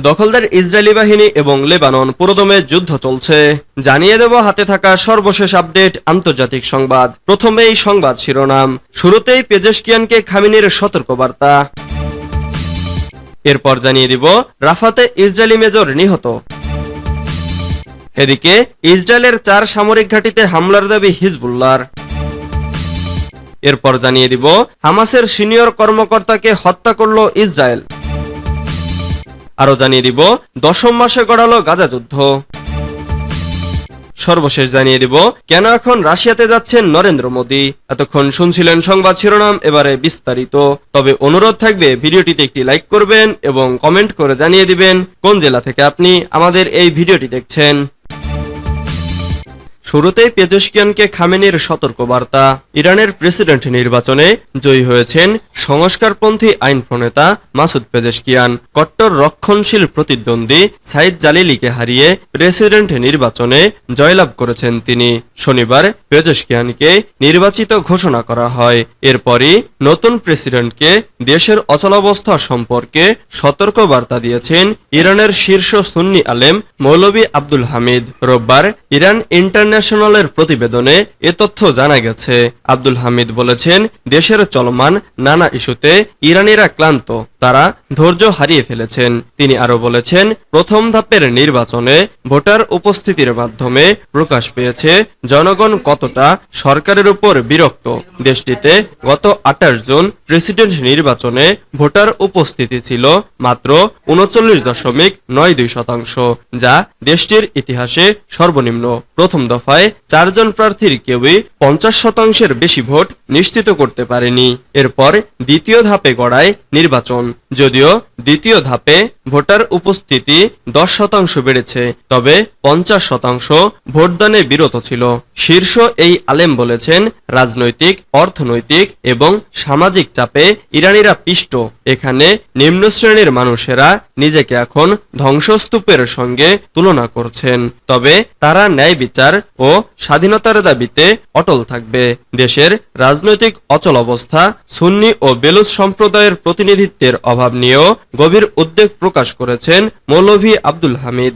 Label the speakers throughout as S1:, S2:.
S1: দখলদার ইসরায়েলি বাহিনী এবং লেবানন পুরোদমে যুদ্ধ চলছে। জানিয়ে দেব হাতে থাকা সর্বশেষ আপডেট আন্তর্জাতিক সংবাদ। প্রথমেই সংবাদ শিরোনাম, শুরুতেই পেজেশকিয়ানকে খামেনির সতর্কবার্তা। এরপর জানিয়ে দিব রাফাতে ইসরায়েলি মেজর নিহত। এদিকে ইসরায়েলের 4 সামরিক ঘাঁটিতে হামলার দাবি হিজবুল্লাহর। এরপর জানিয়ে দিব হামাসের সিনিয়র কর্মকর্তাকে হত্যা করল ইসরায়েল। আরো জানিয়ে দিব 10ম মাসে গড়ালো গাজা যুদ্ধ। সর্বশেষ জানিয়ে দিব কেন এখন রাশিয়াতে যাচ্ছেন নরেন্দ্র মোদী। এতক্ষণ শুনছিলেন সংবাদ শিরোনাম, এবারে বিস্তারিত। তবে অনুরোধ থাকবে ভিডিওটিতে একটি লাইক করবেন এবং কমেন্ট করে জানিয়ে দিবেন কোন জেলা থেকে আপনি আমাদের এই ভিডিওটি দেখছেন। শুরুতেই পেজেশকিয়ানকে খামেনির সতর্কবার্তা। ইরানের প্রেসিডেন্ট নির্বাচনে জয়ী হয়েছেন সংস্কারপন্থী আইন প্রণেতা মাসুদ পেজেশকিয়ান। কট্টর রক্ষণশীল প্রতিদ্বন্দ্বী সাইদ জালিলিকে হারিয়ে প্রেসিডেন্ট নির্বাচনে জয়লাভ করেছেন তিনি। শনিবার পেজেশকিয়ানকে নির্বাচিত ঘোষণা করা হয়। এরপরই নতুন প্রেসিডেন্টকে দেশের অচলাবস্থা সম্পর্কে সতর্কবার্তা দিয়েছেন ইরানের শীর্ষ সুন্নি আলেম মৌলভী আব্দুল হামিদ। রোববার ইরান ইন্টারন্যাশনালের প্রতিবেদনে এ তথ্য জানা গেছে। আব্দুল হামিদ বলেছেন, দেশের চলমান নানা ইস্যুতে ইরানিরা ক্লান্ত, তারা ধৈর্য হারিয়ে ফেলেছেন। তিনি আরো বলেছেন, প্রথম ধাপের নির্বাচনে ভোটার উপস্থিতির মাধ্যমে প্রকাশ পেয়েছে জনগণ কতটা সরকারের উপর বিরক্ত। দেশটিতে গত 28 জুন প্রেসিডেন্ট নির্বাচনে ভোটার উপস্থিতি ছিল মাত্র 39.92%, যা দেশটির ইতিহাসে সর্বনিম্ন। প্রথম দফায় 4 জন প্রার্থীর কেউই 50%-এর বেশি ভোট নিশ্চিত করতে পারেনি। এরপর দ্বিতীয় ধাপে গড়ায় নির্বাচন। যদিও দ্বিতীয় ধাপে ভোটার উপস্থিতি 10% বেড়েছে, তবে 50% ভোটদানে বিরত ছিল। শীর্ষ এই আলেম বলেছেন, রাজনৈতিক, অর্থনৈতিক এবং সামাজিক চাপে ইরানিরা পিষ্ট। এখানে নিম্ন শ্রেণীর মানুষেরা নিজেকে এখন ধ্বংসস্তূপের সঙ্গে তুলনা করছেন, তবে তারা ন্যায় বিচার ও স্বাধীনতার দাবিতে অটল থাকবে। দেশের রাজনৈতিক অচলাবস্থা, সুন্নি ও বেলুচ সম্প্রদায়ের প্রতিনিধিত্বের অভাব নিয়েও গভীর উদ্বেগ প্রকাশ করেছেন মৌলভী আব্দুল হামিদ।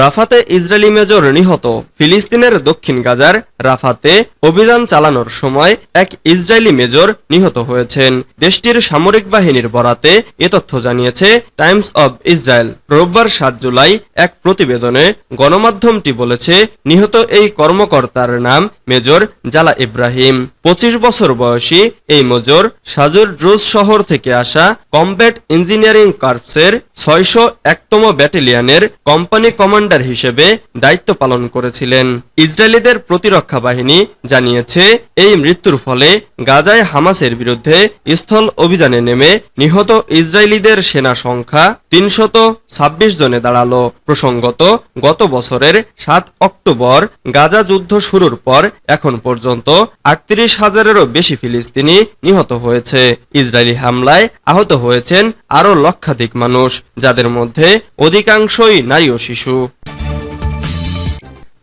S1: রাফাতে ইসরায়েলি মেজর নিহত। ফিলিস্তিনের দক্ষিণ গাজার রাফাতে অভিযান চালানোর সময় এক ইসরায়েলি মেজর নিহত হয়েছেন। দেশটির সামরিক বাহিনীর বরাতে এ তথ্য জানিয়েছে টাইমস অব ইসরায়েল। রোববার 7 জুলাই এক প্রতিবেদনে গণমাধ্যমটি বলেছে, নিহত এই কর্মকর্তার নাম মেজর জালা ইব্রাহিম। 25 বছর বয়সী এই মেজর সাজুর ড্রুজ শহর থেকে আসা কমব্যাট ইঞ্জিনিয়ারিং কর্পসের 601তম ব্যাটালিয়নের কোম্পানি কমান্ডার হিসেবে দায়িত্ব পালন করেছিলেন। ইসরায়েলিদের প্রতিরক্ষা বাহিনী জানিয়েছে, এই মৃত্যুর ফলে গাজায় হামাসের বিরুদ্ধে স্থল অভিযানে নেমে নিহত ইসরায়েলিদের সেনা সংখ্যা 326 জনে দাঁড়ালো। প্রসঙ্গত, গত বছরের 7 অক্টোবর গাজা যুদ্ধ শুরুর পর এখন পর্যন্ত 38,000-এরও বেশি ফিলিস্তিনি নিহত হয়েছে। ইসরায়েলি হামলায় আহত হয়েছেন আরও লক্ষাধিক মানুষ, যাদের মধ্যে অধিকাংশই নারী ও শিশু।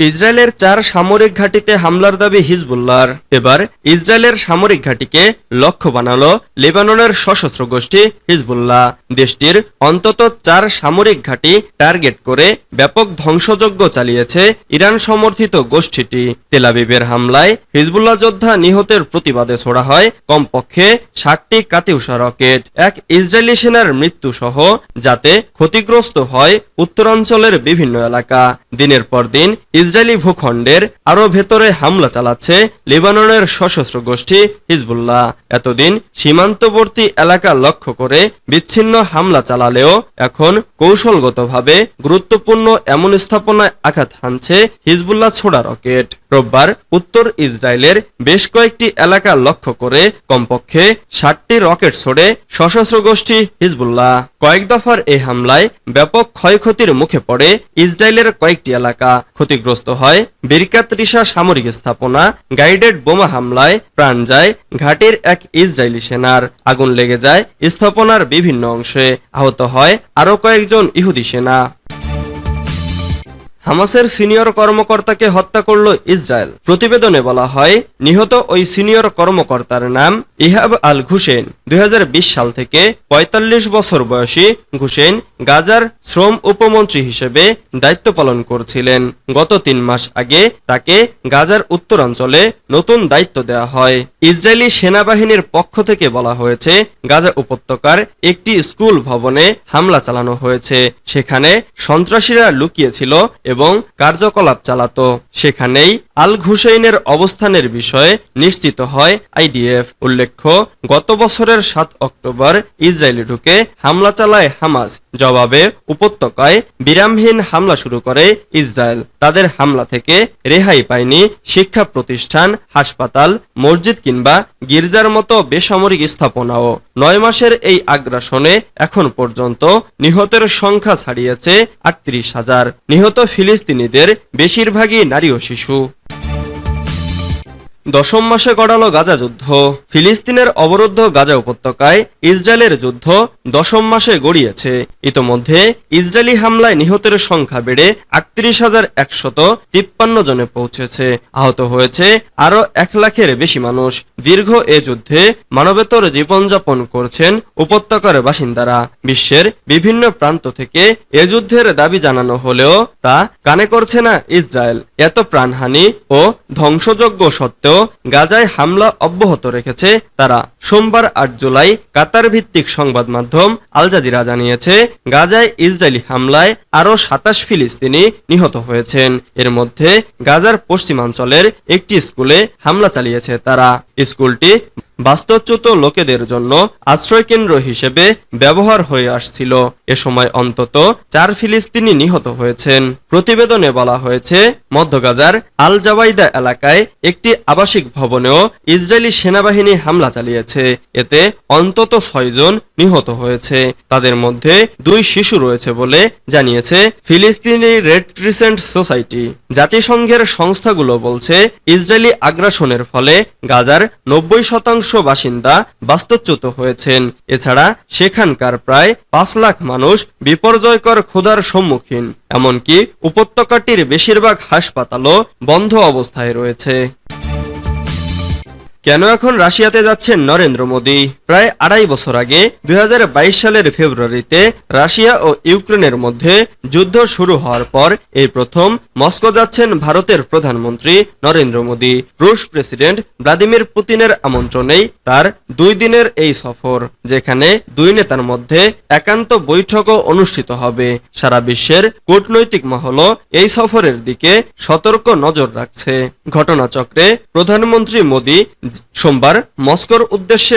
S1: ইসরায়েলের 4 সামরিক ঘাঁটিতে হামলার দাবি হিজবুল্লাহর। এবার ইসরায়েলের সামরিক ঘাঁটিকে লক্ষ্য বানালো লেবাননের সশস্ত্র গোষ্ঠী হিজবুল্লাহ। দেশটির অন্তত 4 সামরিক ঘাঁটি টার্গেট করে ব্যাপক ধ্বংসযজ্ঞ চালিয়েছে ইরান সমর্থিত গোষ্ঠীটি। তেল আবিবের হামলায় হিজবুল্লাহ যোদ্ধা নিহতের প্রতিবাদে ছোড়া হয় কমপক্ষে 60টি কাতিউসা রকেট। এক ইসরায়েলি সেনার মৃত্যু সহ যাতে ক্ষতিগ্রস্ত হয় উত্তরাঞ্চলের বিভিন্ন এলাকা। দিনের পর দিন ইসরায়েলি ভূখণ্ডের আরো ভেতরে হামলা চালাচ্ছে লেবাননের সশস্ত্র গোষ্ঠী হিজবুল্লাহ। এতদিন সীমান্তবর্তী এলাকা লক্ষ্য করে বিচ্ছিন্ন হামলা চালালেও এখন কৌশলগতভাবে গুরুত্বপূর্ণ এমন স্থাপনায় আঘাত হানছে হিজবুল্লাহ ছোড়া রকেট। রোববার উত্তর ইসরায়েলের বেশ কয়েকটি এলাকা লক্ষ্য করে কমপক্ষে 60টি রকেট ছোড়ে সশস্ত্র গোষ্ঠী হিজবুল্লাহ। কয়েক দফার এই হামলায় ব্যাপক ক্ষয়ক্ষতির মুখে পড়ে ইসরায়েলের কয়েকটি এলাকা। ক্ষতিগ্রস্ত হয় বিরকাত রিশা সামরিক স্থাপনা। গাইডেড বোমা হামলায় প্রাণ যায় ঘাটির এক ইসরায়েলি সেনার। আগুন লেগে যায় স্থাপনার বিভিন্ন অংশে। আহত হয় আরো কয়েকজন ইহুদি সেনা। হামাসের সিনিয়র কর্মকর্তাকে হত্যা করল ইসরায়েল। প্রতিবেদনে বলা হয়, নিহত ওই সিনিয়র কর্মকর্তার নাম ইহাব আল ঘুসেন। 2020 সাল থেকে 45 বছর বয়সী ঘুসেন গাজার শ্রম উপমন্ত্রী হিসেবে দায়িত্ব পালন করছিলেন। গত 3 মাস আগে তাকে গাজার উত্তরাঞ্চলে নতুন দায়িত্ব দেওয়া হয়। ইসরায়েলি সেনাবাহিনীর পক্ষ থেকে বলা হয়েছে, গাজা উপত্যকার একটি স্কুল ভবনে হামলা চালানো হয়েছে। সেখানে সন্ত্রাসীরা লুকিয়েছিল এবং কার্যকলাপ চালাতো। সেখানেই আল ঘুসেইনের অবস্থানের বিষয়ে নিশ্চিত হয় আইডিএফ। উল্লেখ্য, গত বছরের 7 অক্টোবর ইসরায়েলে ঢুকে হামলা চালায় হামাস। জবাবে উপত্যকায় বিরামহীন হামলা শুরু করে ইসরায়েল। তাদের হামলা থেকে রেহাই পায়নি শিক্ষা প্রতিষ্ঠান, হাসপাতাল, মসজিদ কিংবা গির্জার মতো বেসামরিক স্থাপনাও। 9 মাসের এই আগ্রাসনে এখন পর্যন্ত নিহতের সংখ্যা ছাড়িয়েছে 38,000। নিহত ফিলিস্তিনিদের বেশিরভাগই নারী ও শিশু। 10ম মাসে গড়ালো গাজা যুদ্ধ। ফিলিস্তিনের অবরুদ্ধ গাজা উপত্যকায় ইসরায়েলের যুদ্ধ 10ম মাসে গড়িয়েছে। ইতোমধ্যে ইসরায়েলি হামলায় নিহতের সংখ্যা বেড়ে 38,153 জনে পৌঁছেছে। আহত হয়েছে আরও 1 লাখের বেশি মানুষ। দীর্ঘ এ যুদ্ধে মানবেতর জীবনযাপন করছেন উপত্যকার বাসিন্দারা। বিশ্বের বিভিন্ন প্রান্ত থেকে এ যুদ্ধের দাবি জানানো হলেও তা কানে করছে না ইসরায়েল। এত প্রাণহানি ও ধ্বংসযজ্ঞ সত্ত্বেও গাজায় হামলা অব্যাহত রেখেছে তারা। সোমবার 8 জুলাই কাতার ভিত্তিক সংবাদ মাধ্যম আল জাজিরা জানিয়েছে, গাজায় ইসরায়েলি হামলায় আরও 27 ফিলিস্তিনি নিহত হয়েছেন। এর মধ্যে গাজার পশ্চিমাঞ্চলের একটি স্কুলে হামলা চালিয়েছে তারা। স্কুলটি বাস্তুচ্যুত লোকেদের জন্য আশ্রয়কেন্দ্র হিসেবে ব্যবহার হয়ে আসছিল। এ সময় অন্তত 4 ফিলিস্তিনি নিহত হয়েছেন। প্রতিবেদনে বলা হয়েছে, মধ্য গাজার আল জাওয়াইদা এলাকায় একটি আবাসিক ভবনেও ইসরায়েলি সেনাবাহিনী হামলা চালিয়েছে। এতে অন্তত 6 জন নিহত হয়েছে। তাদের মধ্যে 2 শিশু রয়েছে বলে জানিয়েছে ফিলিস্তিনি রেড ক্রিসেন্ট সোসাইটি। জাতিসংঘের সংস্থাগুলো বলছে, ইসরায়েলি আগ্রাসনের ফলে গাজার 90% বাসিন্দা বাস্তুচ্যুত হয়েছেন। এছাড়া সেখানকার প্রায় 5 লাখ মানুষ বিপর্যয়কর ক্ষুধার সম্মুখীন। এমনকি উপত্যকাটির বেশিরভাগ হাসপাতালও বন্ধ অবস্থায় রয়েছে। কেন এখন রাশিয়াতে যাচ্ছেন নরেন্দ্র মোদী? প্রায় 2.5 বছর আগে 2022 সালের ফেব্রুয়ারিতে রাশিয়া ও ইউক্রেনের মধ্যে যুদ্ধ শুরু হওয়ার পর এই প্রথম মস্কো যাচ্ছেন ভারতের প্রধানমন্ত্রী নরেন্দ্র মোদী। রুশ প্রেসিডেন্ট ভ্লাদিমির পুতিনের আমন্ত্রণেই তার 2 দিনের এই সফর, যেখানে 2 নেতার মধ্যে একান্ত বৈঠকও অনুষ্ঠিত হবে। সারা বিশ্বের কূটনৈতিক মহলও এই সফরের দিকে সতর্ক নজর রাখছে। ঘটনাচক্রে প্রধানমন্ত্রী মোদী সোমবার মস্কোর উদ্দেশ্যে